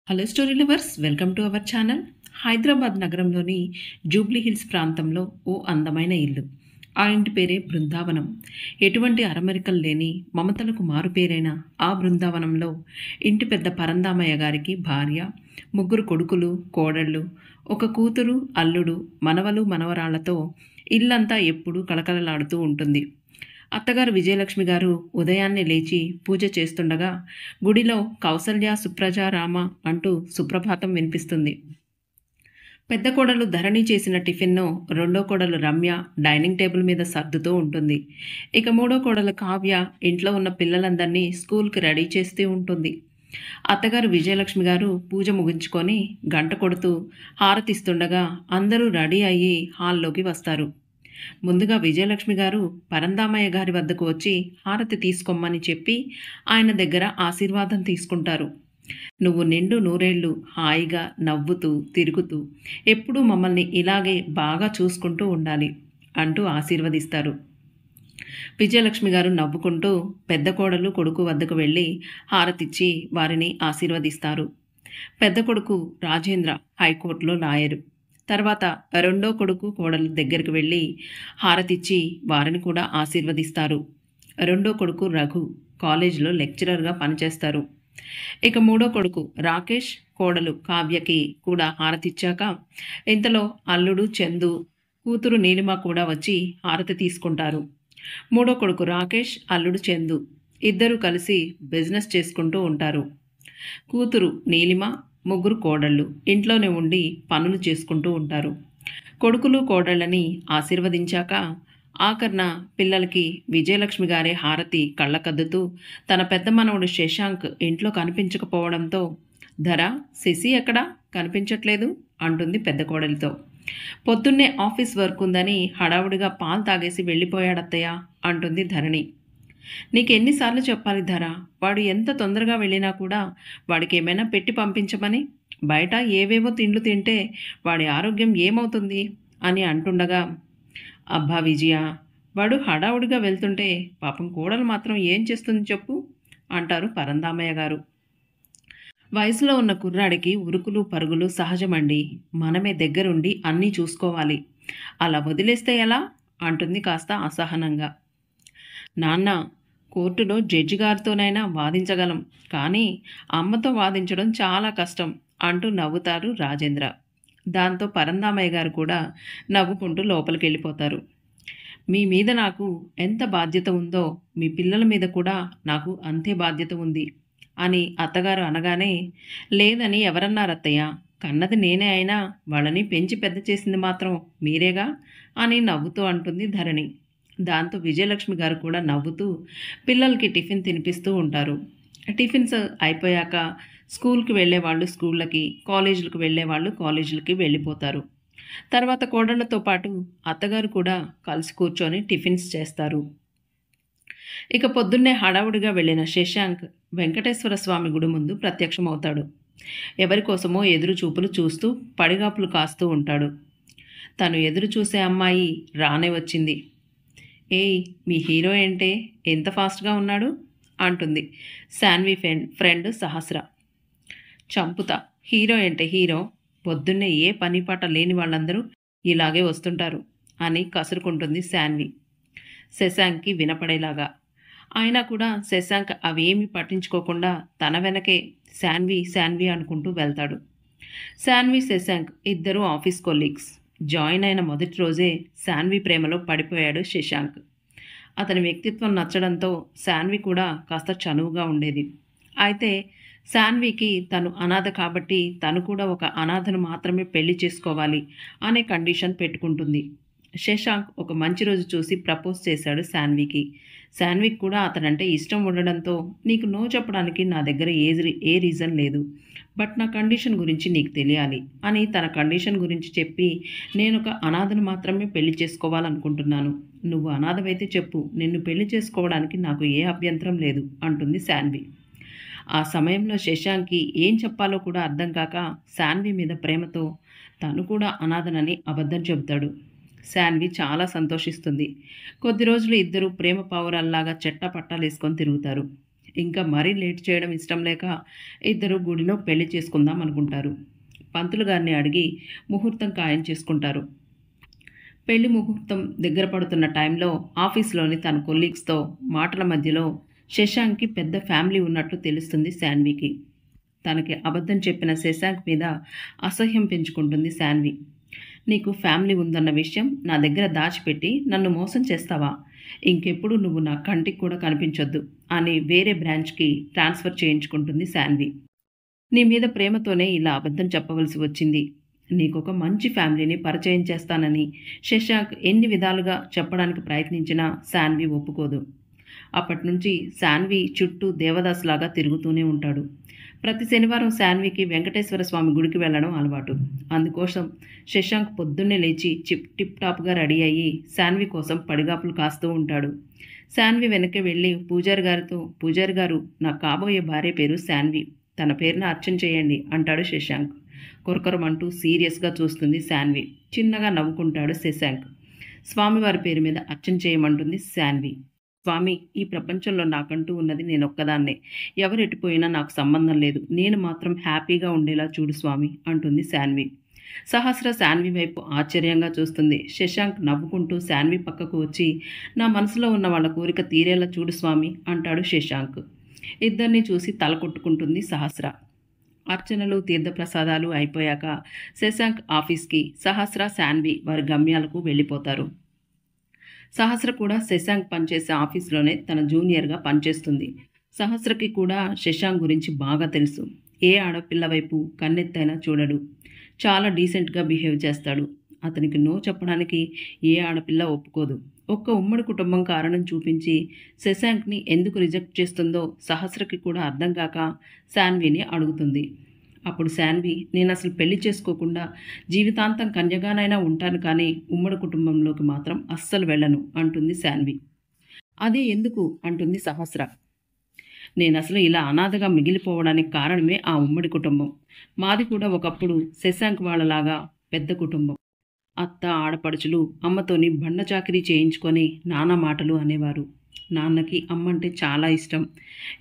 Hello story lovers, welcome to our channel. Hyderabad నగరంలోని Jubilee hills ప్రాంతంలో ఓ అందమైన ఇల్లు. ఆ ఇంటి పేరే బృందావనం. ఎటువంటి అరమరికలు లేని మమతలకు మారుపేరైన ఆ బృందావనంలో ఇంటి పెద్ద పరందామయ్య గారికి భార్య, ముగ్గురు కొడుకులు, కోడళ్ళు, ఒక కూతురు, అల్లుడు, మనవలు, మనవరాళ్లతో ఇల్లంతా ఎప్పుడూ కళకళలాడుతూ ఉంటుంది. అత్తగారు విజయలక్ష్మి గారు ఉదయాన్నే లేచి పూజ చేస్తుండగా గుడిలో కౌసల్య, సుప్రజ, రామ అంటూ సుప్రభాతం వినిపిస్తుంది. పెద్ద కోడలు ధరణి చేసిన టిఫిన్ను రెండో కోడలు రమ్య డైనింగ్ టేబుల్ మీద సర్దుతూ ఉంటుంది. ఇక మూడో కోడలు కావ్య ఇంట్లో ఉన్న పిల్లలందరినీ స్కూల్కి రెడీ చేస్తూ ఉంటుంది. అత్తగారు విజయలక్ష్మి గారు పూజ ముగించుకొని గంట కొడుతూ హారతిస్తుండగా అందరూ రెడీ అయ్యి హాల్లోకి వస్తారు. ముందుగా విజయలక్ష్మి గారు పరందామయ్య గారి వద్దకు వచ్చి హారతి తీసుకోమని చెప్పి ఆయన దగ్గర ఆశీర్వాదం తీసుకుంటారు. నువ్వు నిండు నూరేళ్లు హాయిగా నవ్వుతూ తిరుగుతూ ఎప్పుడూ మమ్మల్ని ఇలాగే బాగా చూసుకుంటూ ఉండాలి అంటూ ఆశీర్వదిస్తారు. విజయలక్ష్మి గారు నవ్వుకుంటూ పెద్ద కోడలు కొడుకు వద్దకు వెళ్ళి హారతిచ్చి వారిని ఆశీర్వదిస్తారు. పెద్ద కొడుకు రాజేంద్ర హైకోర్టులో లాయరు. తర్వాత రెండో కొడుకు కోడలు దగ్గరికి వెళ్ళి హారతిచ్చి వారిని కూడా ఆశీర్వదిస్తారు. రెండో కొడుకు రఘు కాలేజీలో లెక్చరర్గా పనిచేస్తారు. ఇక మూడో కొడుకు రాకేష్, కోడలు కావ్యకి కూడా హారతిచ్చాక ఇంతలో అల్లుడు చందు, కూతురు నీలిమ కూడా వచ్చి హారతి తీసుకుంటారు. మూడో కొడుకు రాకేష్, అల్లుడు చందు ఇద్దరూ కలిసి బిజినెస్ చేసుకుంటూ ఉంటారు. కూతురు నీలిమ, ముగ్గురు కోడళ్ళు ఇంట్లోనే ఉండి పనులు చేసుకుంటూ ఉంటారు. కొడుకులు కోడళ్ళని ఆశీర్వదించాక ఆఖర్న పిల్లలకి విజయలక్ష్మి గారే హారతి కళ్ళకద్దుతూ తన పెద్ద మనవడు శశాంక్ ఇంట్లో కనిపించకపోవడంతో ధర, శశి ఎక్కడా కనిపించట్లేదు అంటుంది పెద్ద కోడలితో. పొద్దున్నే ఆఫీస్ వర్క్ ఉందని హడావుడిగా పాలు తాగేసి వెళ్ళిపోయాడత్తయ్య అంటుంది ధరణి. నీకెన్నిసార్లు చెప్పాలి ధర, వాడు ఎంత తొందరగా వెళ్ళినా కూడా వాడికి ఏమైనా పెట్టి పంపించమని. బయట ఏవేవో తిండ్లు తింటే వాడి ఆరోగ్యం ఏమవుతుంది అని అంటుండగా, అబ్బా విజయ, వాడు హడావుడిగా వెళ్తుంటే పాపం కోడలు మాత్రం ఏం చేస్తుంది చెప్పు అంటారు పరందామయ్య గారు. వయసులో ఉన్న కుర్రాడికి ఉరుకులు పరుగులు సహజమండి. మనమే దగ్గరుండి అన్నీ చూసుకోవాలి. అలా వదిలేస్తే ఎలా అంటుంది కాస్త అసహనంగా. నాన్న, కోర్టులో జడ్జి గారితోనైనా వాదించగలం, కానీ అమ్మతో వాదించడం చాలా కష్టం అంటూ నవ్వుతారు రాజేంద్ర. దాంతో పరందామయ్య గారు కూడా నవ్వుకుంటూ లోపలికి వెళ్ళిపోతారు. మీ మీద నాకు ఎంత బాధ్యత ఉందో మీ పిల్లల మీద కూడా నాకు అంతే బాధ్యత ఉంది అని అత్తగారు అనగానే, లేదని ఎవరన్నారత్తయ్య, కన్నది నేనే అయినా వాళ్ళని పెంచి పెద్ద చేసింది మాత్రం మీరేగా అని నవ్వుతూ అంటుంది ధరణి. దాంతో విజయలక్ష్మి గారు కూడా నవ్వుతూ పిల్లలకి టిఫిన్ తినిపిస్తూ ఉంటారు. టిఫిన్స్ అయిపోయాక స్కూల్కి వెళ్ళేవాళ్ళు స్కూళ్ళకి, కాలేజీలకు వెళ్ళేవాళ్ళు కాలేజీలకి వెళ్ళిపోతారు. తర్వాత కోడళ్లతో పాటు అత్తగారు కూడా కలిసి కూర్చొని టిఫిన్స్ చేస్తారు. ఇక పొద్దున్నే హడావుడిగా వెళ్ళిన శశాంక్ వెంకటేశ్వర స్వామి గుడి ముందు ప్రత్యక్షమవుతాడు. ఎవరికోసమో ఎదురు చూపులు చూస్తూ పడిగాపులు కాస్తూ ఉంటాడు. తను ఎదురు చూసే అమ్మాయి రానే వచ్చింది. ఏయ్, మీ హీరో ఏంటే ఎంత ఫాస్ట్గా ఉన్నాడు అంటుంది శాన్వి ఫ్రెండ్ సహస్ర. చంపుతా, హీరో ఏంటే హీరో, పొద్దున్నే ఏ పని పాట లేని వాళ్ళందరూ ఇలాగే వస్తుంటారు అని కసురుకుంటుంది శాన్వి శశాంక్కి వినపడేలాగా. అయినా కూడా శశాంక్ అవేమీ పట్టించుకోకుండా తన వెనకే శాన్వి శాన్వి అనుకుంటూ వెళ్తాడు. శాన్వి, శశాంక్ ఇద్దరూ ఆఫీస్ కొలీగ్స్. జాయిన్ అయిన మొదటి రోజే శాన్వి ప్రేమలో పడిపోయాడు శశాంక్. అతని వ్యక్తిత్వం నచ్చడంతో శాన్వి కూడా కాస్త చనువుగా ఉండేది. అయితే శాన్వికి తను అనాథ కాబట్టి తను కూడా ఒక అనాథను మాత్రమే పెళ్లి చేసుకోవాలి అనే కండిషన్ పెట్టుకుంటుంది. శశాంక్ ఒక మంచి రోజు చూసి ప్రపోజ్ చేశాడు శాన్వికి. శాన్వికి కూడా అతనంటే ఇష్టం ఉండడంతో, నీకు నో చెప్పడానికి నా దగ్గర ఏ రీజన్ లేదు, బట్ నా కండిషన్ గురించి నీకు తెలియాలి అని తన కండిషన్ గురించి చెప్పి, నేను ఒక అనాథను మాత్రమే పెళ్లి చేసుకోవాలనుకుంటున్నాను, నువ్వు అనాథవైతే చెప్పు, నిన్ను పెళ్లి చేసుకోవడానికి నాకు ఏ అభ్యంతరం లేదు అంటుంది శాన్వి. ఆ సమయంలో శశాంక్కి ఏం చెప్పాలో కూడా అర్థం కాక శాన్వి మీద ప్రేమతో తను కూడా అనాథనని అబద్ధం చెబుతాడు. శాన్వి చాలా సంతోషిస్తుంది. కొద్ది రోజులు ఇద్దరు ప్రేమ పావురాల్లాగా చెట్టపట్టాలు వేసుకొని తిరుగుతారు. ఇంకా మరీ లేట్ చేయడం ఇష్టం లేక ఇద్దరు గుడిలో పెళ్లి చేసుకుందాం అనుకుంటారు. పంతులు గారిని అడిగి ముహూర్తం ఖాయం చేసుకుంటారు. పెళ్లి ముహూర్తం దగ్గర పడుతున్న టైంలో ఆఫీస్లోని తన కొలీగ్స్తో మాటల మధ్యలో శశాంక్కి పెద్ద ఫ్యామిలీ ఉన్నట్లు తెలుస్తుంది శాన్వికి. తనకి అబద్ధం చెప్పిన శశాంక్ మీద అసహ్యం పెంచుకుంటుంది శాన్వి. నీకు ఫ్యామిలీ ఉందన్న విషయం నా దగ్గర దాచిపెట్టి నన్ను మోసం చేస్తావా? ఇంకెప్పుడు నువ్వు నా కంటికి కూడా కనిపించొద్దు అని వేరే బ్రాంచ్కి ట్రాన్స్ఫర్ చేయించుకుంటుంది శాన్వి. నీ మీద ప్రేమతోనే ఇలా అబద్ధం చెప్పవలసి వచ్చింది. నీకొక మంచి ఫ్యామిలీని పరిచయం చేస్తానని శశాంక్ ఎన్ని విధాలుగా చెప్పడానికి ప్రయత్నించినా శాన్వి ఒప్పుకోదు. అప్పటినుంచి శాన్వి చుట్టూ దేవదాసులాగా తిరుగుతూనే ఉంటాడు. ప్రతి శనివారం శాన్వికి వెంకటేశ్వర స్వామి గుడికి వెళ్ళడం అలవాటు. అందుకోసం శశాంక్ పొద్దున్నే లేచి టిప్ టాప్గా రెడీ అయ్యి శాన్వి కోసం పడిగాపులు కాస్తూ ఉంటాడు. శాన్వి వెనక్కి వెళ్ళి పూజారి గారు నా కాబోయే భార్య పేరు శాన్వి, తన పేరున అర్చన చేయండి అంటాడు శశాంక్. కొరకొరమంటూ సీరియస్గా చూస్తుంది శాన్వి. చిన్నగా నవ్వుకుంటాడు శశాంక్. స్వామివారి పేరు మీద అర్చన చేయమంటుంది శాన్వి. స్వామి, ఈ ప్రపంచంలో నాకంటూ ఉన్నది నేనొక్కదాన్నే. ఎవరెట్టిపోయినా నాకు సంబంధం లేదు. నేను మాత్రం హ్యాపీగా ఉండేలా చూడు స్వామి అంటుంది శాన్వి. సహస్ర శాన్వి వైపు ఆశ్చర్యంగా చూస్తుంది. శశాంక్ నవ్వుకుంటూ శాన్వి పక్కకు వచ్చి నా మనసులో ఉన్న వాళ్ళ కోరిక తీరేలా చూడు స్వామి అంటాడు శశాంక్. ఇద్దరిని చూసి తల కొట్టుకుంటుంది సహస్ర. అర్చనలు తీర్థప్రసాదాలు అయిపోయాక శశాంక్ ఆఫీస్కి సహస్ర శాన్వి వారి గమ్యాలకు వెళ్ళిపోతారు. సహస్ర కూడా శశాంక్ పనిచేసే ఆఫీస్లోనే తన జూనియర్గా పనిచేస్తుంది. సహస్రకి కూడా శశాంక్ గురించి బాగా తెలుసు. ఏ ఆడపిల్ల వైపు కన్నెత్తైనా చూడడు. చాలా డీసెంట్గా బిహేవ్ చేస్తాడు. అతనికి నో చెప్పడానికి ఏ ఆడపిల్ల ఒప్పుకోదు. ఒక్క ఉమ్మడి కుటుంబం కారణం చూపించి శశాంక్ని ఎందుకు రిజెక్ట్ చేస్తుందో సహస్రకి కూడా అర్థం కాక శాన్విని అడుగుతుంది. అప్పుడు శాన్వి, నేను అసలు పెళ్లి చేసుకోకుండా జీవితాంతం కన్యగానైనా ఉంటాను, కానీ ఉమ్మడి కుటుంబంలోకి మాత్రం అస్సలు వెళ్ళను అంటుంది శాన్వి. అదే ఎందుకు అంటుంది సహస్ర. నేను అసలు ఇలా అనాథగా మిగిలిపోవడానికి కారణమే ఆ ఉమ్మడి కుటుంబం. మాది కూడా ఒకప్పుడు శశాంక్ వాళ్ళలాగా పెద్ద కుటుంబం. అత్త ఆడపడుచులు అమ్మతోని బండ చాకిరీ చేయించుకొని నానా మాటలు అనేవారు. నాన్నకి అమ్మంటే చాలా ఇష్టం.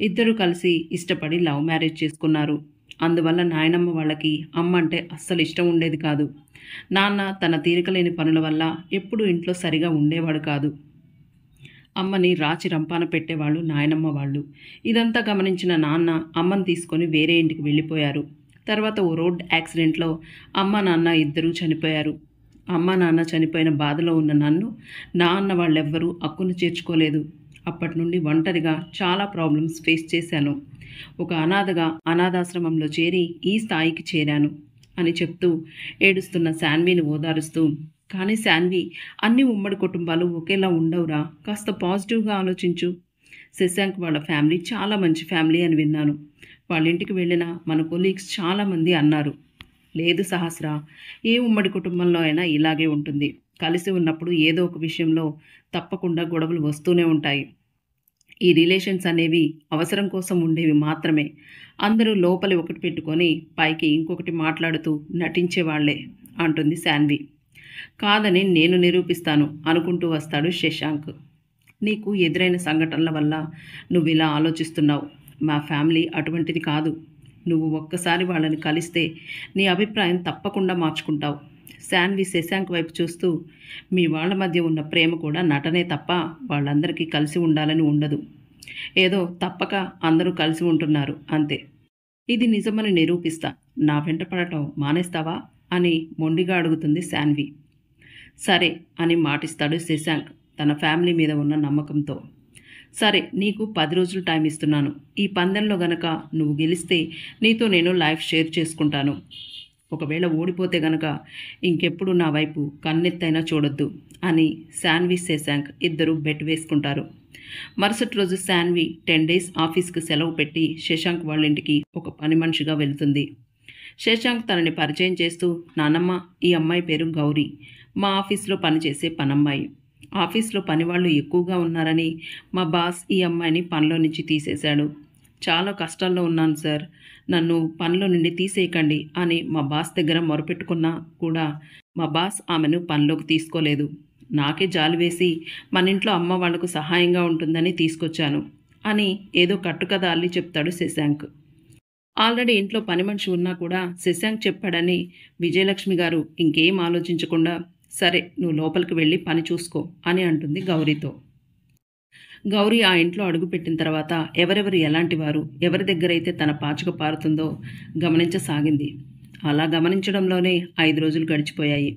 ఇద్దరు కలిసి ఇష్టపడి లవ్ మ్యారేజ్ చేసుకున్నారు. అందువల్ల నాయనమ్మ వాళ్ళకి అమ్మ అంటే అస్సలు ఇష్టం ఉండేది కాదు. నాన్న తన తీరికలేని పనుల వల్ల ఎప్పుడూ ఇంట్లో సరిగా ఉండేవాడు కాదు. అమ్మని రాచి రంపాన పెట్టేవాళ్ళు నాయనమ్మ వాళ్ళు. ఇదంతా గమనించిన నాన్న అమ్మని తీసుకొని వేరే ఇంటికి వెళ్ళిపోయారు. తర్వాత ఓ రోడ్ యాక్సిడెంట్లో అమ్మ నాన్న ఇద్దరూ చనిపోయారు. అమ్మ నాన్న చనిపోయిన బాధలో ఉన్న నన్ను నాన్న వాళ్ళెవ్వరూ అక్కును చేర్చుకోలేదు. అప్పటి నుండి ఒంటరిగా చాలా ప్రాబ్లమ్స్ ఫేస్ చేశాను. ఒక అనాథగా అనాథాశ్రమంలో చేరి ఈ స్థాయికి చేరాను అని చెప్తూ ఏడుస్తున్న శాన్విని ఓదారుస్తూ, కానీ శాన్వి, అన్ని ఉమ్మడి కుటుంబాలు ఒకేలా ఉండవురా, కాస్త పాజిటివ్గా ఆలోచించు. శశాంక్ వాళ్ళ ఫ్యామిలీ చాలా మంచి ఫ్యామిలీ అని విన్నాను. వాళ్ళ ఇంటికి వెళ్ళిన మన కొలీగ్స్ చాలామంది అన్నారు. లేదు సహస్ర, ఏ ఉమ్మడి కుటుంబంలో అయినా ఇలాగే ఉంటుంది. కలిసి ఉన్నప్పుడు ఏదో ఒక విషయంలో తప్పకుండా గొడవలు వస్తూనే ఉంటాయి. ఈ రిలేషన్స్ అనేవి అవసరం కోసం ఉండేవి మాత్రమే. అందరూ లోపలి ఒకటి పెట్టుకొని పైకి ఇంకొకటి మాట్లాడుతూ నటించేవాళ్లే అంటుంది శాన్వి. కాదని నేను నిరూపిస్తాను అనుకుంటూ వస్తాడు శశాంక్. నీకు ఎదురైన సంఘటనల వల్ల నువ్వు ఇలా ఆలోచిస్తున్నావు. మా ఫ్యామిలీ అటువంటిది కాదు. నువ్వు ఒక్కసారి వాళ్ళని కలిస్తే నీ అభిప్రాయం తప్పకుండా మార్చుకుంటావు. శాన్వి శశాంక్ వైపు చూస్తూ, మీ వాళ్ళ మధ్య ఉన్న ప్రేమ కూడా నటనే తప్ప వాళ్ళందరికీ కలిసి ఉండాలని ఉండదు. ఏదో తప్పక అందరూ కలిసి ఉంటున్నారు అంతే. ఇది నిజమని నిరూపిస్తా. నా వెంట పడటం మానేస్తావా అని మొండిగా అడుగుతుంది శాన్వి. సరే అని మాటిస్తాడు శశాంక్ తన ఫ్యామిలీ మీద ఉన్న నమ్మకంతో. సరే, నీకు 10 రోజులు టైం ఇస్తున్నాను. ఈ పందెంలో గనక నువ్వు గెలిస్తే నీతో నేను లైఫ్ షేర్ చేసుకుంటాను. ఒకవేళ ఓడిపోతే గనక ఇంకెప్పుడు నా వైపు కన్నెత్తైనా చూడొద్దు అని శాన్వి శశాంక్ ఇద్దరు బెట్ వేసుకుంటారు. మరుసటి రోజు శాన్వి 10 డేస్ ఆఫీస్కి సెలవు పెట్టి శశాంక్ వాళ్ళ ఇంటికి ఒక పని మనిషిగా వెళుతుంది. శశాంక్ తనని పరిచయం చేస్తూ, నానమ్మ, ఈ అమ్మాయి పేరు గౌరీ, మా ఆఫీస్లో పనిచేసే పనమ్మాయి. ఆఫీస్లో పనివాళ్ళు ఎక్కువగా ఉన్నారని మా బాస్ ఈ అమ్మాయిని పనిలో నుంచి తీసేశాడు. చాలా కష్టాల్లో ఉన్నాను సార్, నన్ను పనిలో నుండి తీసేయకండి అని మా బాస్ దగ్గర మొరపెట్టుకున్నా కూడా మా బాస్ ఆమెను పనిలోకి తీసుకోలేదు. నాకే జాలి వేసి మన ఇంట్లో అమ్మ వాళ్లకు సహాయంగా ఉంటుందని తీసుకొచ్చాను. అని ఏదో కట్టుకథ అల్లి చెప్తాడు శశాంక్. ఆల్రెడీ ఇంట్లో పని మనిషి ఉన్నా కూడా శశాంక్ చెప్పాడని విజయలక్ష్మి గారు ఇంకేం ఆలోచించకుండా సరే నువ్వు లోపలికి వెళ్ళి పని చూసుకో అని అంటుంది గౌరీతో. గౌరీ ఆ ఇంట్లో అడుగుపెట్టిన తర్వాత ఎవరెవరు ఎలాంటి వారు, ఎవరి దగ్గరైతే తన పాచిక పారుతుందో గమనించసాగింది. అలా గమనించడంలోనే 5 రోజులు గడిచిపోయాయి.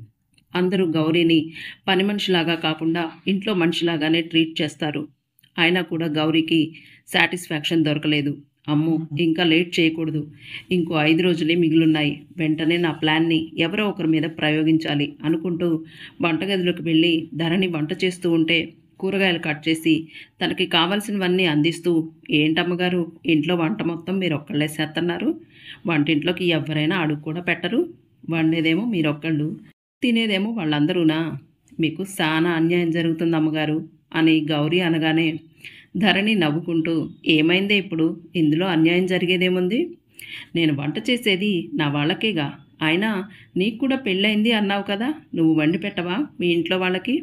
అందరూ గౌరీని పని మనిషిలాగా కాకుండా ఇంట్లో మనిషిలాగానే ట్రీట్ చేస్తారు. అయినా కూడా గౌరీకి సాటిస్ఫాక్షన్ దొరకలేదు. అమ్మో, ఇంకా లేట్ చేయకూడదు, ఇంకో 5 రోజులే మిగిలిన్నాయి, వెంటనే నా ప్లాన్ని ఎవరో ఒకరి మీద ప్రయోగించాలి అనుకుంటూ వంటగదిలోకి వెళ్ళి ధరణి వంట చేస్తూ ఉంటే కూరగాయలు కట్ చేసి తనకి కావాల్సినవన్నీ అందిస్తూ, ఏంటమ్మగారు ఇంట్లో వంట మొత్తం మీరు ఒక్కళ్ళే చేస్తున్నారు, వంటింట్లోకి ఎవరైనా అడుగు కూడా పెట్టరు, వండేదేమో మీరొక్కళ్ళు, తినేదేమో వాళ్ళందరూనా, మీకు చాలా అన్యాయం జరుగుతుంది అమ్మగారు అని గౌరీ అనగానే ధరణి నవ్వుకుంటూ, ఏమైందే ఇప్పుడు, ఇందులో అన్యాయం జరిగేదేముంది, నేను వంట చేసేది నా వాళ్ళకేగా, అయినా నీకు కూడా పెళ్ళయింది అన్నావు కదా, నువ్వు వండి పెట్టవా మీ ఇంట్లో వాళ్ళకి?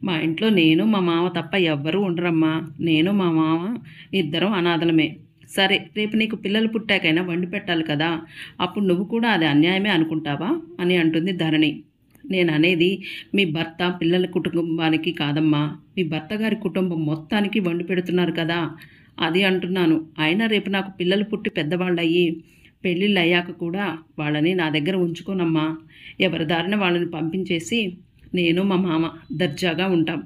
మా ఇంట్లో నేను మా మామ తప్ప ఎవ్వరూ ఉండరమ్మా, నేను మా మామ ఇద్దరం అనాథలమే. సరే రేపు నీకు పిల్లలు పుట్టాకైనా వండి పెట్టాలి కదా, అప్పుడు నువ్వు కూడా అది అన్యాయమే అనుకుంటావా అని అంటుంది ధరణి. నేను అనేది మీ భర్త పిల్లల కుటుంబానికి కాదమ్మా, మీ భర్త గారి కుటుంబం మొత్తానికి వండి పెడుతున్నారు కదా, అది అంటున్నాను. అయినా రేపు నాకు పిల్లలు పుట్టి పెద్దవాళ్ళు అయ్యి పెళ్ళిళ్ళు అయ్యాక కూడా వాళ్ళని నా దగ్గర ఉంచుకోనమ్మా, ఎవరి దారిన వాళ్ళని పంపించేసి నేను మా మామ దర్జాగా ఉంటాం.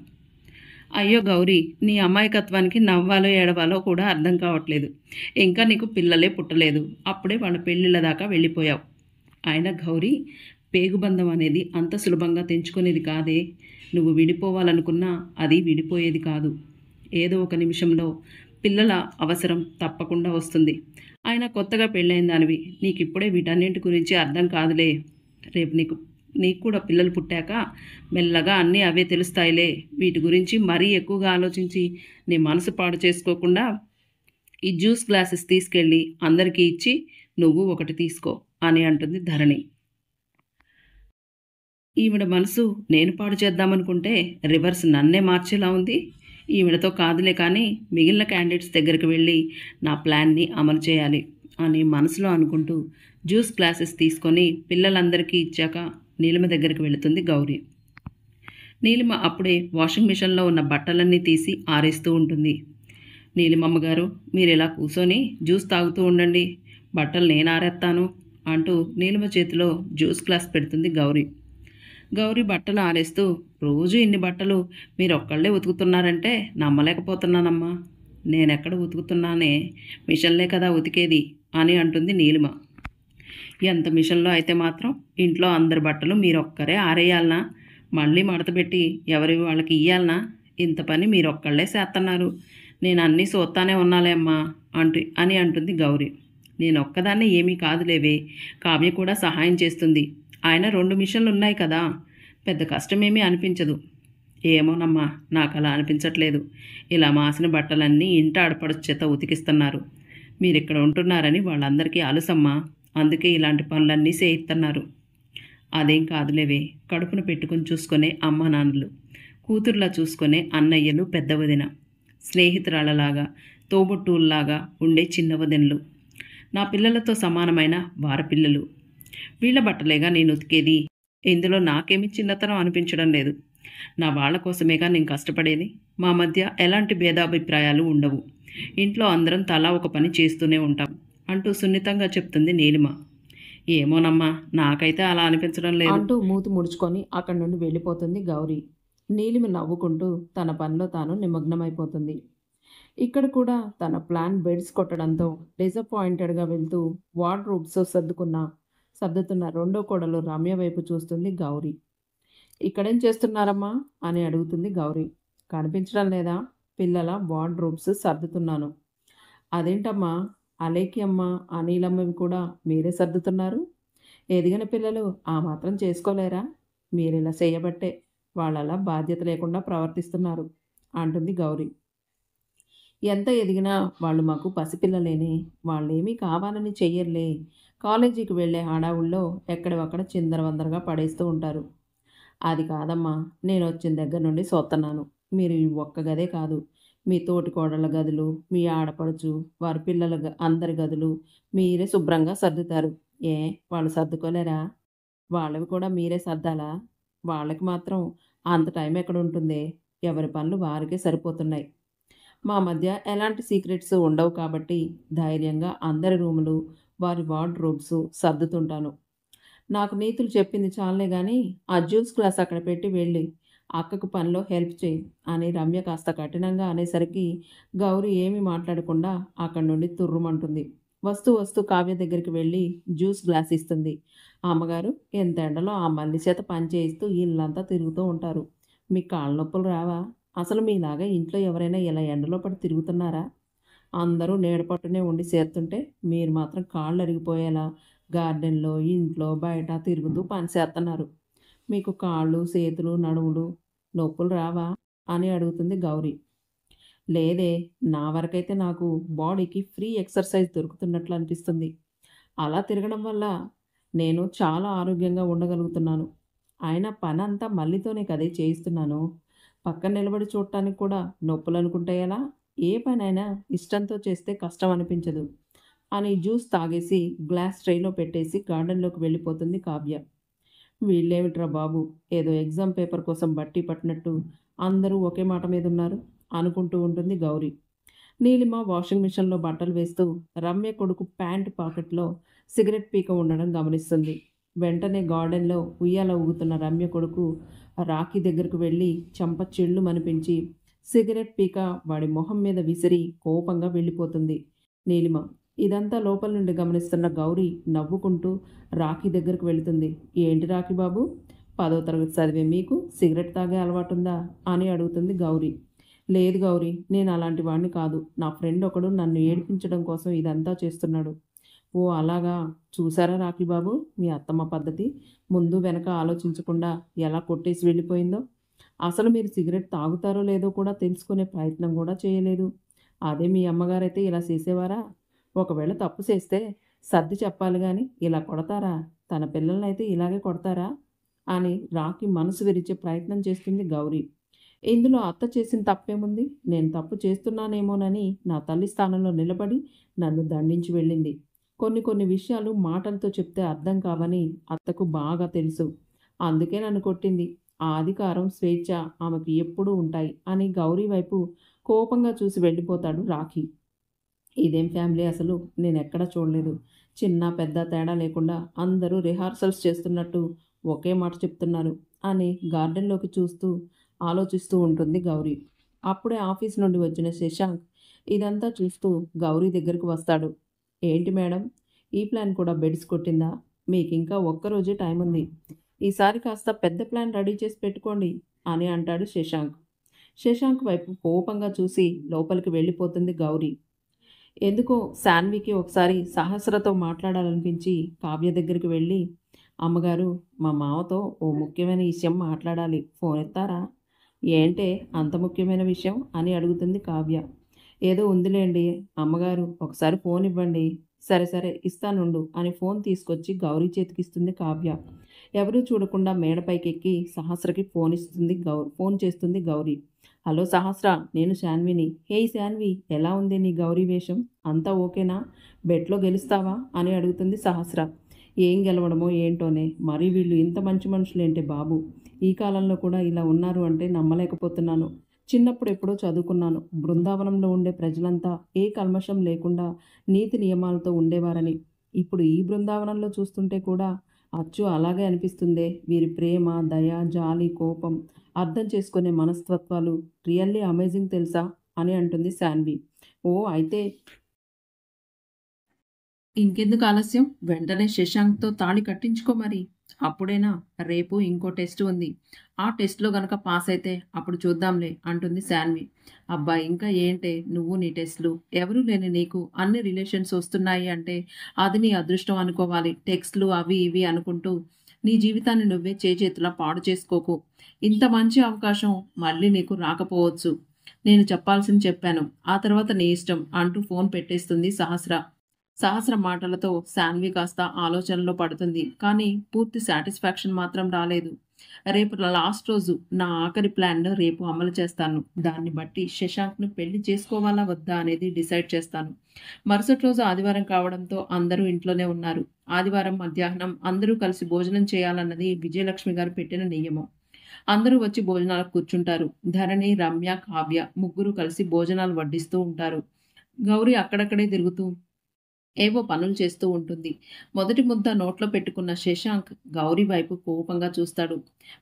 అయ్యో గౌరీ, నీ అమాయకత్వానికి నవ్వాలో ఏడవాలో కూడా అర్థం కావట్లేదు. ఇంకా నీకు పిల్లలే పుట్టలేదు, అప్పుడే వాళ్ళ పెళ్ళిళ్ళ దాకా వెళ్ళిపోయావు. అయినా గౌరీ, పేగుబంధం అనేది అంత సులభంగా తెంచుకునేది కాదే, నువ్వు విడిపోవాలనుకున్నా అది విడిపోయేది కాదు. ఏదో ఒక నిమిషంలో పిల్లల అవసరం తప్పకుండా వస్తుంది. అయినా కొత్తగా పెళ్ళైన దానివి, నీకు ఇప్పుడే వీటన్నింటి గురించి అర్థం కాదులే, రేపు నీకు కూడా పిల్లలు పుట్టాక మెల్లగా అన్నీ అవే తెలుస్తాయిలే, వీటి గురించి మరీ ఎక్కువగా ఆలోచించి నీ మనసు పాడు చేసుకోకుండా ఈ జ్యూస్ గ్లాసెస్ తీసుకెళ్ళి అందరికీ ఇచ్చి నువ్వు ఒకటి తీసుకో అని అంటుంది ధరణి. ఈవిడ మనసు నేను పాడు చేద్దామనుకుంటే రివర్స్ నన్నే మార్చేలా ఉంది. ఈవిడతో కాదులే కానీ మిగిలిన క్యాండిడేట్స్ దగ్గరికి వెళ్ళి నా ప్లాన్ని అమలు చేయాలి అని మనసులో అనుకుంటూ జ్యూస్ గ్లాసెస్ తీసుకొని పిల్లలందరికీ ఇచ్చాక నీలిమ దగ్గరికి వెళుతుంది గౌరీ. నీలిమ అప్పుడే వాషింగ్ మిషన్లో ఉన్న బట్టలన్నీ తీసి ఆరేస్తూ ఉంటుంది. నీలిమమ్మగారు, మీరు ఇలా కూర్చొని జ్యూస్ తాగుతూ ఉండండి, బట్టలు నేను ఆరేస్తాను అంటూ నీలిమ చేతిలో జ్యూస్ గ్లాస్ పెడుతుంది గౌరీ. గౌరీ బట్టలు ఆరేస్తూ, రోజు ఇన్ని బట్టలు మీరు ఒక్కళ్ళే ఉతుకుతున్నారంటే నమ్మలేకపోతున్నానమ్మా, నేనెక్కడ ఉతుకుతున్నానే, మిషన్లే కదా ఉతికేది అని అంటుంది నీలిమ. ఎంత మిషన్లో అయితే మాత్రం ఇంట్లో అందరి బట్టలు మీరొక్కరే ఆరేయాలనా, మళ్ళీ మడతపెట్టి ఎవరి వాళ్ళకి ఇయ్యాలనా, ఇంత పని మీరొక్కళ్ళే చేస్తున్నారు, నేను అన్నీ చూస్తానే ఉన్నాలే అమ్మా అని అంటుంది గౌరీ. నేను ఒక్కదాన్నే ఏమీ కాదులేవే, కావ్య కూడా సహాయం చేస్తుంది, ఆయన 2 మిషన్లు ఉన్నాయి కదా, పెద్ద కష్టమేమీ అనిపించదు. ఏమోనమ్మా, నాకు అలా అనిపించట్లేదు, ఇలా మాసిన బట్టలన్నీ ఇంట ఆడపడుచు చేత ఉతికిస్తున్నారు, మీరిక్కడ ఉంటున్నారని వాళ్ళందరికీ అలుసమ్మా, అందుకే ఇలాంటి పనులన్నీ చేయిస్తున్నారు. అదేం కాదులేవే, కడుపును పెట్టుకుని చూసుకునే అమ్మ నాన్నలు, కూతుర్లా చూసుకునే అన్నయ్యలు, పెద్ద వదిన, స్నేహితురాళ్ళలాగా తోబుట్టువుల్లాగా ఉండే చిన్న వదినలు, నా పిల్లలతో సమానమైన వారి పిల్లలు, వీళ్ళ బట్టలేగా నేను ఉతికేది, ఇందులో నాకేమీ చిన్నతనం అనిపించడం లేదు, నా వాళ్ళ కోసమేగా నేను కష్టపడేది, మా మధ్య ఎలాంటి భేదాభిప్రాయాలు ఉండవు, ఇంట్లో అందరం తలా ఒక పని చేస్తూనే ఉంటాం అంటూ సున్నితంగా చెప్తుంది నీలిమ. ఏమోనమ్మా, నాకైతే అలా అనిపించడం లేదు అంటూ మూతి ముడుచుకొని అక్కడి నుండి వెళ్ళిపోతుంది గౌరీ. నీలిమ నవ్వుకుంటూ తన పనిలో తాను నిమగ్నమైపోతుంది. ఇక్కడ కూడా తన ప్లాన్ బెడ్స్ కొట్టడంతో డిసప్పాయింటెడ్గా వెళ్తూ వార్డ్రోబ్స్ సర్దుతున్న రెండో కోడలు రమ్య వైపు చూస్తుంది గౌరీ. ఇక్కడేం చేస్తున్నారమ్మా అని అడుగుతుంది గౌరీ. కనిపించడం లేదా, పిల్లల వార్డ్రోబ్స్ సర్దుతున్నాను. అదేంటమ్మా, అలేకి అమ్మ అనిలమ్మవి కూడా మీరే సర్దుతున్నారు, ఎదిగిన పిల్లలు ఆ మాత్రం చేసుకోలేరా, మీరిలా చేయబట్టే వాళ్ళలా బాధ్యత లేకుండా ప్రవర్తిస్తున్నారు అంటుంది గౌరీ. ఎంత ఎదిగినా వాళ్ళు మాకు పసిపిల్లలేనే, వాళ్ళేమీ కావాలని చెయ్యర్లే, కాలేజీకి వెళ్ళే హడావుల్లో ఎక్కడొక్కడ చిందరవందరగా పడేస్తూ ఉంటారు. అది కాదమ్మా, నేను వచ్చిన దగ్గర నుండి చూస్తున్నాను, మీరు ఈ ఒక్క గదే కాదు మీ తోటి కోడళ్ళ గదులు, మీ ఆడపడుచు, వారి పిల్లల అందరి గదులు మీరే శుభ్రంగా సర్దుతారు. ఏ వాళ్ళు సర్దుకోలేరా? వాళ్ళవి కూడా మీరే సర్దాలా? వాళ్ళకి మాత్రం అంత టైం ఎక్కడుంటుందే? ఎవరి పనులు వారికే సరిపోతున్నాయి. మా మధ్య ఎలాంటి సీక్రెట్స్ ఉండవు కాబట్టి ధైర్యంగా అందరి రూములు, వారి వార్డ్‌రోబ్స్ సర్దుతుంటాను. నాకు నీతులు చెప్పింది చాలులే గానీ, ఆ జ్యూస్ గ్లాస్ అక్కడ పెట్టి వెళ్ళి, అక్కకు పనిలో హెల్ప్ చెయి అని రమ్య కాస్త కఠినంగా అనేసరికి, గౌరి ఏమీ మాట్లాడకుండా అక్కడి నుండి తుర్రుమంటుంది. వస్తూ వస్తూ కావ్య దగ్గరికి వెళ్ళి జ్యూస్ గ్లాస్ ఇస్తుంది. అమ్మగారు ఎంత ఎండలో ఆ మల్లి చేత పని చేయిస్తూ ఇల్లంతా తిరుగుతూ ఉంటారు. మీకు కాళ్ళ నొప్పులు రావా? అసలు మీలాగా ఇంట్లో ఎవరైనా ఇలా ఎండలో పడి తిరుగుతున్నారా? అందరూ నీడ పట్టునే ఉండి చేస్తుంటే, మీరు మాత్రం కాళ్ళు అరిగిపోయేలా గార్డెన్‌లో, ఇంట్లో, బయట తిరుగుతూ పని చేత్తన్నారు. మీకు కాళ్ళు, చేతులు, నడుములు నొప్పులు రావా? అని అడుగుతుంది గౌరి. లేదే, నా వరకైతే నాకు బాడీకి ఫ్రీ ఎక్సర్సైజ్ దొరుకుతున్నట్లు అనిపిస్తుంది. అలా తిరగడం వల్ల నేను చాలా ఆరోగ్యంగా ఉండగలుగుతున్నాను. అయినా పనంతా మల్లితోనే కదే చేయిస్తున్నాను. పక్కన నిలబడి చూడటానికి కూడా నొప్పులనుకుంటే ఎలా? ఏ పనైనా ఇష్టంతో చేస్తే కష్టం అనిపించదు అని జ్యూస్ తాగేసి గ్లాస్ ట్రేలో పెట్టేసి గార్డెన్‌లోకి వెళ్ళిపోతుంది కావ్య. వీళ్ళేమిట్రా బాబు! ఏదో ఎగ్జామ్ పేపర్ కోసం బట్టి పట్టినట్టు అందరూ ఒకే మాట మీదున్నారు అనుకుంటూ ఉంటుంది గౌరి. నీలిమ వాషింగ్ మిషన్‌లో బట్టలు వేస్తూ రమ్య కొడుకు ప్యాంట్ పాకెట్‌లో సిగరెట్ పీక ఉండడం గమనిస్తుంది. వెంటనే గార్డెన్‌లో ఉయ్యాల ఊగుతున్న రమ్య కొడుకు రాకీ దగ్గరకు వెళ్ళి చెంప చెళ్ళుమనిపించి సిగరెట్ పీక వాడి మొహం మీద విసిరి కోపంగా వెళ్ళిపోతుంది నీలిమ. ఇదంతా లోపల నుండి గమనిస్తున్న గౌరి నవ్వుకుంటూ రాకీ దగ్గరకు వెళుతుంది. ఏంటి రాకీ బాబు, 10వ తరగతి చదివే మీకు సిగరెట్ తాగే అలవాటుందా అని అడుగుతుంది గౌరి. లేదు గౌరీ, నేను అలాంటి వాడిని కాదు. నా ఫ్రెండ్ ఒకడు నన్ను ఏడిపించడం కోసం ఇదంతా చేస్తున్నాడు. ఓ అలాగా. చూసారా రాఖీ బాబు, మీ అత్తమ్మ పద్ధతి. ముందు వెనక ఆలోచించకుండా ఎలా కొట్టేసి వెళ్ళిపోయిందో. అసలు మీరు సిగరెట్ తాగుతారో లేదో కూడా తెలుసుకునే ప్రయత్నం కూడా చేయలేదు. అదే మీ అమ్మగారైతే ఇలా చేసేవారా? ఒకవేళ తప్పు చేస్తే సర్ది చెప్పాలి గాని ఇలా కొడతారా? తన పిల్లలనైతే ఇలాగే కొడతారా? అని రాఖీ మనసు విరిచే ప్రయత్నం చేస్తుంది గౌరీ. ఇందులో అత్త చేసిన తప్పేముంది? నేను తప్పు చేస్తున్నానేమోనని నా తల్లి స్థానంలో నిలబడి నన్ను దండించి వెళ్ళింది. కొన్ని కొన్ని విషయాలు మాటలతో చెప్తే అర్థం కావని అత్తకు బాగా తెలుసు. అందుకే నన్ను కొట్టింది. ఆ అధికారం, స్వేచ్ఛ ఆమెకు ఎప్పుడూ ఉంటాయి అని గౌరీ వైపు కోపంగా చూసి వెళ్ళిపోతాడు రాఖీ. ఇదేం ఫ్యామిలీ అసలు, నేనెక్కడా చూడలేదు. చిన్న పెద్ద తేడా లేకుండా అందరూ రిహార్సల్స్ చేస్తున్నట్టు ఒకే మాట చెప్తున్నారు అని గార్డెన్లోకి చూస్తూ ఆలోచిస్తూ ఉంటుంది గౌరీ. అప్పుడే ఆఫీస్ నుండి వచ్చిన శశాంక్ ఇదంతా చూస్తూ గౌరీ దగ్గరకు వస్తాడు. ఏంటి మేడం, ఈ ప్లాన్ కూడా బెడిసి కొట్టిందా? మీకింకా ఒక్కరోజే టైం ఉంది. ఈసారి కాస్త పెద్ద ప్లాన్ రెడీ చేసి పెట్టుకోండి అని అంటాడు శశాంక్. శశాంక్ వైపు కోపంగా చూసి లోపలికి వెళ్ళిపోతుంది గౌరీ. ఎందుకో శాన్వికి ఒకసారి సహస్రతో మాట్లాడాలనిపించి కావ్య దగ్గరికి వెళ్ళి, అమ్మగారు, మా మావతో ఓ ముఖ్యమైన విషయం మాట్లాడాలి, ఫోన్ ఎత్తారా? ఏంటే అంత ముఖ్యమైన విషయం అని అడుగుతుంది కావ్య. ఏదో ఉందిలేండి అమ్మగారు, ఒకసారి ఫోన్ ఇవ్వండి. సరే సరే ఇస్తానుండు అని ఫోన్ తీసుకొచ్చి గౌరీ చేతికిస్తుంది కావ్య. ఎవరూ చూడకుండా మేడపైకెక్కి సహస్రకి ఫోన్ చేస్తుంది గౌరీ. హలో సహస్ర, నేను శాన్విని. హేయ్ శాన్వి, ఎలా ఉంది నీ గౌరీ వేషం? అంతా ఓకేనా? బెట్లో గెలుస్తావా అని అడుగుతుంది సహస్ర. ఏం గెలవడమో ఏంటోనే, మరి వీళ్ళు ఇంత మంచి మనుషులేంటే బాబు. ఈ కాలంలో కూడా ఇలా ఉన్నారు అంటే నమ్మలేకపోతున్నాను. చిన్నప్పుడు ఎప్పుడో చదువుకున్నాను, బృందావనంలో ఉండే ప్రజలంతా ఏ కల్మషం లేకుండా నీతి నియమాలతో ఉండేవారని. ఇప్పుడు ఈ బృందావనంలో చూస్తుంటే కూడా అచ్చు అలాగే అనిపిస్తుందే. వీరి ప్రేమ, దయ, జాలి, కోపం అర్థం చేసుకునే మనస్తత్వాలు రియల్లీ అమేజింగ్ తెలుసా అని అంటుంది శాన్వి. ఓ అయితే ఇంకెందుకు ఆలస్యం, వెంటనే శశాంక్తో తాళి కట్టించుకో మరి. అప్పుడేనా? రేపు ఇంకో టెస్ట్ ఉంది. ఆ టెస్ట్లో గనక పాస్ అయితే అప్పుడు చూద్దాంలే అంటుంది శాన్వి. అబ్బా ఇంకా ఏంటే నువ్వు నీ టెస్ట్లు. ఎవరూ లేని నీకు అన్ని రిలేషన్స్ వస్తున్నాయి అంటే అది నీ అదృష్టం అనుకోవాలి. టెక్స్ట్లు అవి ఇవి అనుకుంటూ నీ జీవితాన్ని నువ్వే చేతులా పాడు చేసుకోకు. ఇంత మంచి అవకాశం మళ్ళీ నీకు రాకపోవచ్చు. నేను చెప్పాల్సింది చెప్పాను, ఆ తర్వాత నీ ఇష్టం అంటూ ఫోన్ పెట్టేస్తుంది సహస్ర. సహస్ర మాటలతో శాన్వి కాస్త ఆలోచనలో పడుతుంది. కానీ పూర్తి సాటిస్ఫాక్షన్ మాత్రం రాలేదు. రేపు లాస్ట్ రోజు. నా ఆఖరి ప్లాన్‌ను రేపు అమలు చేస్తాను. దాన్ని బట్టి శశాంక్‌ను పెళ్లి చేసుకోవాలా వద్దా అనేది డిసైడ్ చేస్తాను. మరుసటి రోజు ఆదివారం కావడంతో అందరూ ఇంట్లోనే ఉన్నారు. ఆదివారం మధ్యాహ్నం అందరూ కలిసి భోజనం చేయాలన్నది విజయలక్ష్మి గారు పెట్టిన నియమం. అందరూ వచ్చి భోజనాలకు కూర్చుంటారు. ధరణి, రమ్య, కావ్య ముగ్గురు కలిసి భోజనాలు వడ్డిస్తూ ఉంటారు. గౌరి అక్కడక్కడే తిరుగుతూ ఏవో పనులు చేస్తూ ఉంటుంది. మొదటి ముద్ద నోట్లో పెట్టుకున్న శశాంక్ గౌరి వైపు కోపంగా చూస్తాడు.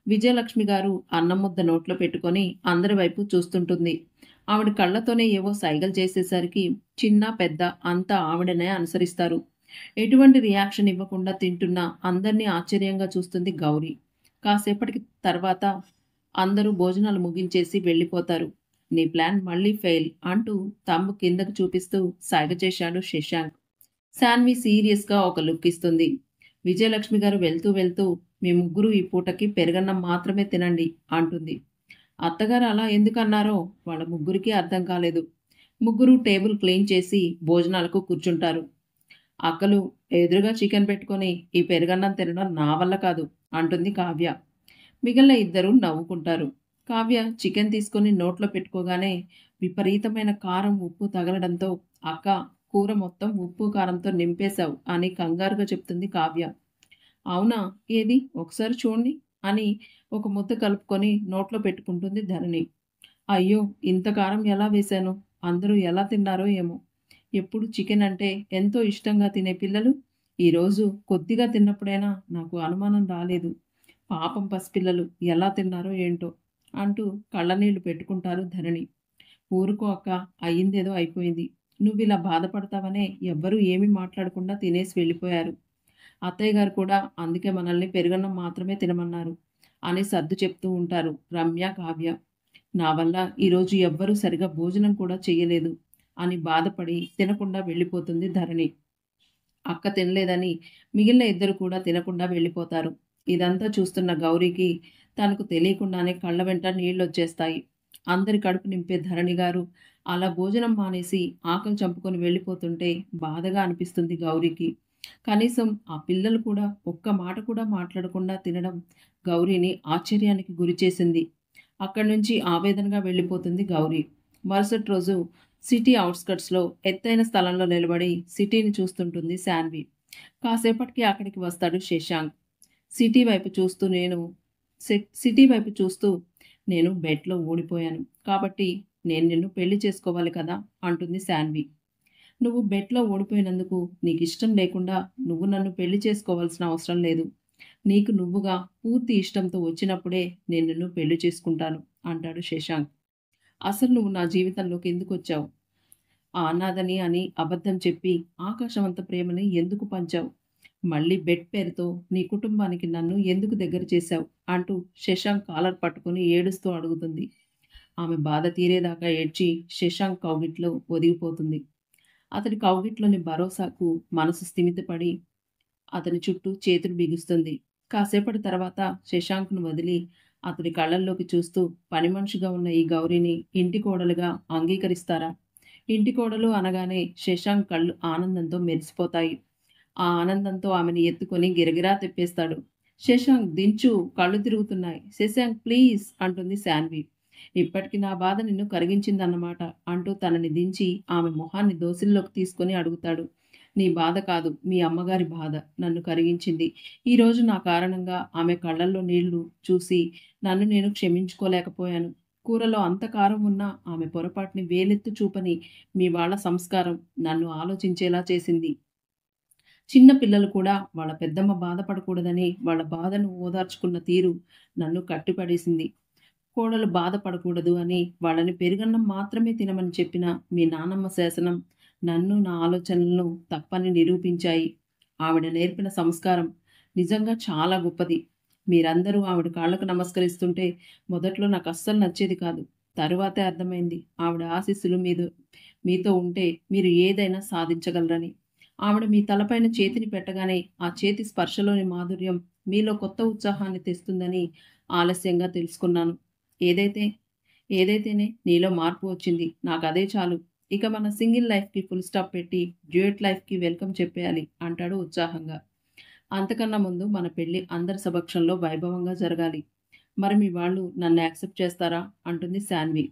విజయలక్ష్మి గారు అన్నం ముద్ద నోట్లో పెట్టుకొని అందరి వైపు చూస్తుంటుంది. ఆవిడ కళ్ళతోనే ఏవో సైగలు చేసేసరికి చిన్న పెద్ద అంతా ఆవిడనే అనుసరిస్తారు. ఎటువంటి రియాక్షన్ ఇవ్వకుండా తింటున్న అందరినీ ఆశ్చర్యంగా చూస్తుంది గౌరి. కాసేపటికి తర్వాత అందరూ భోజనాలు ముగించేసి వెళ్ళిపోతారు. నీ ప్లాన్ మళ్ళీ ఫెయిల్ అంటూ తమ్ము కిందకు చూపిస్తూ సైగ చేశాడు శశాంక్. శాన్వి సీరియస్‌గా ఒక లుక్ ఇస్తుంది. విజయలక్ష్మి గారు వెళ్తూ వెళ్తూ మీ ముగ్గురు ఈ పూటకి పెరుగన్నం మాత్రమే తినండి అంటుంది. అత్తగారు అలా ఎందుకన్నారో వాళ్ళ ముగ్గురికి అర్థం కాలేదు. ముగ్గురు టేబుల్ క్లీన్ చేసి భోజనాలకు కూర్చుంటారు. అక్కలు ఎదురుగా చికెన్ పెట్టుకొని ఈ పెరుగన్నం తినడం నా వల్ల కాదు అంటుంది కావ్య. మిగిలిన ఇద్దరు నవ్వుకుంటారు. కావ్య చికెన్ తీసుకొని నోట్లో పెట్టుకోగానే విపరీతమైన కారం, ఉప్పు తగలడంతో అక్క కూర మొత్తం ఉప్పు, కారంతో నింపేశావు అని కంగారుగా చెప్తుంది కావ్య. అవునా? ఏది ఒకసారి చూడండి అని ఒక ముద్ద కలుపుకొని నోట్లో పెట్టుకుంటుంది ధరణి. అయ్యో! ఇంత కారం ఎలా వేశాను? అందరూ ఎలా తిన్నారో ఏమో! ఎప్పుడు చికెన్ అంటే ఎంతో ఇష్టంగా తినే పిల్లలు ఈరోజు కొద్దిగా తిన్నప్పుడైనా నాకు అనుమానం రాలేదు. పాపం పసిపిల్లలు ఎలా తిన్నారో ఏంటో అంటూ కళ్ళనీళ్లు పెట్టుకుంటారు ధరణి. ఊరుకో అక్క, అయ్యిందేదో అయిపోయింది. నువ్విలా బాధపడతావనే ఎవ్వరూ ఏమీ మాట్లాడకుండా తినేసి వెళ్ళిపోయారు. అత్తయ్య గారు కూడా అందుకే మనల్ని పెరుగన్నం మాత్రమే తినమన్నారు అని సర్దు చెప్తూ ఉంటారు రమ్య, కావ్య. నా వల్ల ఈరోజు ఎవ్వరూ సరిగా భోజనం కూడా చెయ్యలేదు అని బాధపడి తినకుండా వెళ్ళిపోతుంది ధరణి. అక్క తినలేదని మిగిలిన ఇద్దరు కూడా తినకుండా వెళ్ళిపోతారు. ఇదంతా చూస్తున్న గౌరికి తనకు తెలియకుండానే కళ్ళ వెంట నీళ్లొచ్చేస్తాయి. అందరి కడుపు నింపే ధరణి గారు అలా భోజనం మానేసి ఆకలి చంపుకొని వెళ్ళిపోతుంటే బాధగా అనిపిస్తుంది గౌరికి. కనీసం ఆ పిల్లలు కూడా ఒక్క మాట కూడా మాట్లాడకుండా తినడం గౌరిని ఆశ్చర్యానికి గురిచేసింది. అక్కడి నుంచి ఆవేదనగా వెళ్ళిపోతుంది గౌరి. మరుసటి రోజు సిటీ ఔట్‌స్కట్స్‌లో ఎత్తైన స్థలంలో నిలబడి సిటీని చూస్తుంటుంది శాన్వి. కాసేపటికి అక్కడికి వస్తాడు శశాంక్. సిటీ వైపు చూస్తూ నేను సిటీ వైపు చూస్తూ నేను బెట్‌లో ఓడిపోయాను. కాబట్టి నేను నిన్ను పెళ్లి చేసుకోవాలి కదా! అంటుంది శాన్వి. నువ్వు బెట్‌లో ఓడిపోయినందుకు నీకిష్టం లేకుండా నువ్వు నన్ను పెళ్లి చేసుకోవాల్సిన అవసరం లేదు. నీకు నువ్వుగా పూర్తి ఇష్టంతో వచ్చినప్పుడే నేను నిన్ను పెళ్లి చేసుకుంటాను అంటాడు శశాంక్. అసలు నువ్వు నా జీవితంలోకి ఎందుకొచ్చావు? ఆ అనాథని అని అబద్ధం చెప్పి ఆకాశమంత ప్రేమని ఎందుకు పంచావు? మళ్ళీ బెట్ పేరుతో నీ కుటుంబానికి నన్ను ఎందుకు దగ్గర చేశావు? అంటూ శశాంక్ కాలర్ పట్టుకుని ఏడుస్తూ అడుగుతుంది. ఆమె బాధ తీరేదాకా ఏడ్చి శశాంక్ కౌగిట్లో ఒదిగిపోతుంది. అతడి కౌగిట్లోని భరోసాకు మనసు స్థిమితపడి అతని చుట్టూ చేతులు బిగుస్తుంది. కాసేపటి తర్వాత శశాంక్‌ను వదిలి అతడి కళ్ళల్లోకి చూస్తూ పనిమనిషిగా ఉన్న ఈ గౌరిని ఇంటి కోడలుగా అంగీకరిస్తారా? ఇంటి కోడలు అనగానే శశాంక్ కళ్ళు ఆనందంతో మెరిసిపోతాయి. ఆ ఆనందంతో ఆమెని ఎత్తుకొని గిరగిరా తిప్పేస్తాడు. శశాంక్ దించు, కళ్ళు తిరుగుతున్నాయి. శశాంక్ ప్లీజ్ అంటుంది శాన్వి. ఇప్పటికి నా బాధ నిన్ను కరిగించిందన్నమాట అంటూ తనని దించి ఆమె మొహాన్ని దోసిల్లోకి తీసుకొని అడుగుతాడు. నీ బాధ కాదు, మీ అమ్మగారి బాధ నన్ను కరిగించింది. ఈరోజు నా కారణంగా ఆమె కళ్ళల్లో నీళ్లు చూసి నన్ను నేను క్షమించుకోలేకపోయాను. కూరలో అంత కారం ఉన్నా ఆమె పొరపాటుని వేలెత్తు చూపని మీ వాళ్ళ సంస్కారం నన్ను ఆలోచించేలా చేసింది. చిన్న పిల్లలు కూడా వాళ్ళ పెద్దమ్మ బాధపడకూడదని వాళ్ళ బాధను ఓదార్చుకున్న తీరు నన్ను కట్టిపడేసింది. కోడలు బాధపడకూడదు అని వాళ్ళని పెరుగన్నం మాత్రమే తినమని చెప్పిన మీ నానమ్మ శాసనం నన్ను, నా ఆలోచనలను తప్పని నిరూపించాయి. ఆవిడ నేర్పిన సంస్కారం నిజంగా చాలా గొప్పది. మీరందరూ ఆవిడ కాళ్ళకు నమస్కరిస్తుంటే మొదట్లో నాకు అస్సలు నచ్చేది కాదు. తరువాతే అర్థమైంది ఆవిడ ఆశీస్సులు మీతో ఉంటే మీరు ఏదైనా సాధించగలరని. ఆవిడ మీ తలపైన చేతిని పెట్టగానే ఆ చేతి స్పర్శలోని మాధుర్యం మీలో కొత్త ఉత్సాహాన్ని తెస్తుందని ఆలస్యంగా తెలుసుకున్నాను. ఏదైతే ఏదైతేనే నీలో మార్పు వచ్చింది. నాకదే చాలు. ఇక మన సింగిల్ లైఫ్‌కి ఫుల్ స్టాప్ పెట్టి డ్యూయట్ లైఫ్‌కి వెల్కమ్ చెప్పేయాలి అంటాడు ఉత్సాహంగా. అంతకన్నా ముందు మన పెళ్లి అందరి సమక్షంలో వైభవంగా జరగాలి. మరి మీ వాళ్ళు నన్ను యాక్సెప్ట్ చేస్తారా? అంటుంది శాన్వి.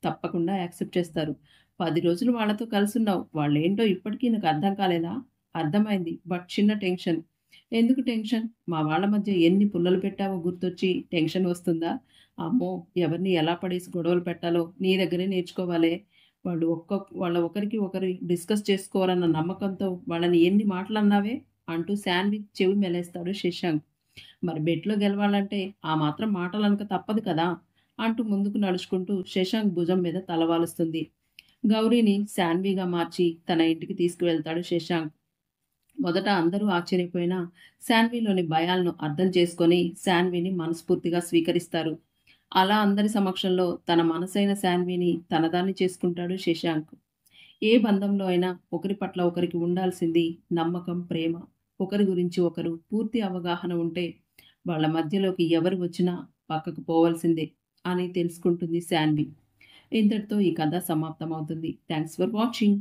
తప్పకుండా యాక్సెప్ట్ చేస్తారు. 10 రోజులు వాళ్ళతో కలిసున్నావు. వాళ్ళేంటో ఇప్పటికీ నీకు అర్థం కాలేదా? అర్థమైంది. బట్ చిన్న టెన్షన్. ఎందుకు టెన్షన్? మా వాళ్ళ మధ్య ఎన్ని పుల్లలు పెట్టావో గుర్తొచ్చి టెన్షన్ వస్తుందా? అమ్మో! ఎవరిని ఎలా పడేసి గొడవలు పెట్టాలో నీ దగ్గరే నేర్చుకోవాలే. వాళ్ళు వాళ్ళ ఒకరికి ఒకరు డిస్కస్ చేసుకోరన్న నమ్మకంతో వాళ్ళని ఎన్ని మాటలన్నావే? అంటూ శాన్వి చెవి మెలేస్తాడు శశాంక్. మరి బెట్‌లో గెలవాలంటే ఆ మాత్రం మాటలనక తప్పదు కదా! అంటూ ముందుకు నడుచుకుంటూ శశాంక్ భుజం మీద తల వాలుస్తుంది. గౌరీని శాన్విగా మార్చి తన ఇంటికి తీసుకువెళ్తాడు శశాంక్. మొదట అందరూ ఆశ్చర్యపోయినా శాన్విలోని భయాలను అర్థం చేసుకొని శాన్విని మనస్ఫూర్తిగా స్వీకరిస్తారు. అలా అందరి సమక్షంలో తన మనసైన శాన్విని తనదాన్ని చేసుకుంటాడు శశాంక్. ఏ బంధంలో అయినా ఒకరి పట్ల ఒకరికి ఉండాల్సింది నమ్మకం, ప్రేమ. ఒకరి గురించి ఒకరు పూర్తి అవగాహన ఉంటే వాళ్ళ మధ్యలోకి ఎవరు వచ్చినా పక్కకు పోవాల్సిందే అని తెలుసుకుంటుంది శాన్వి. ఇంతటితో ఈ కథ సమాప్తమవుతుంది. Thanks for watching.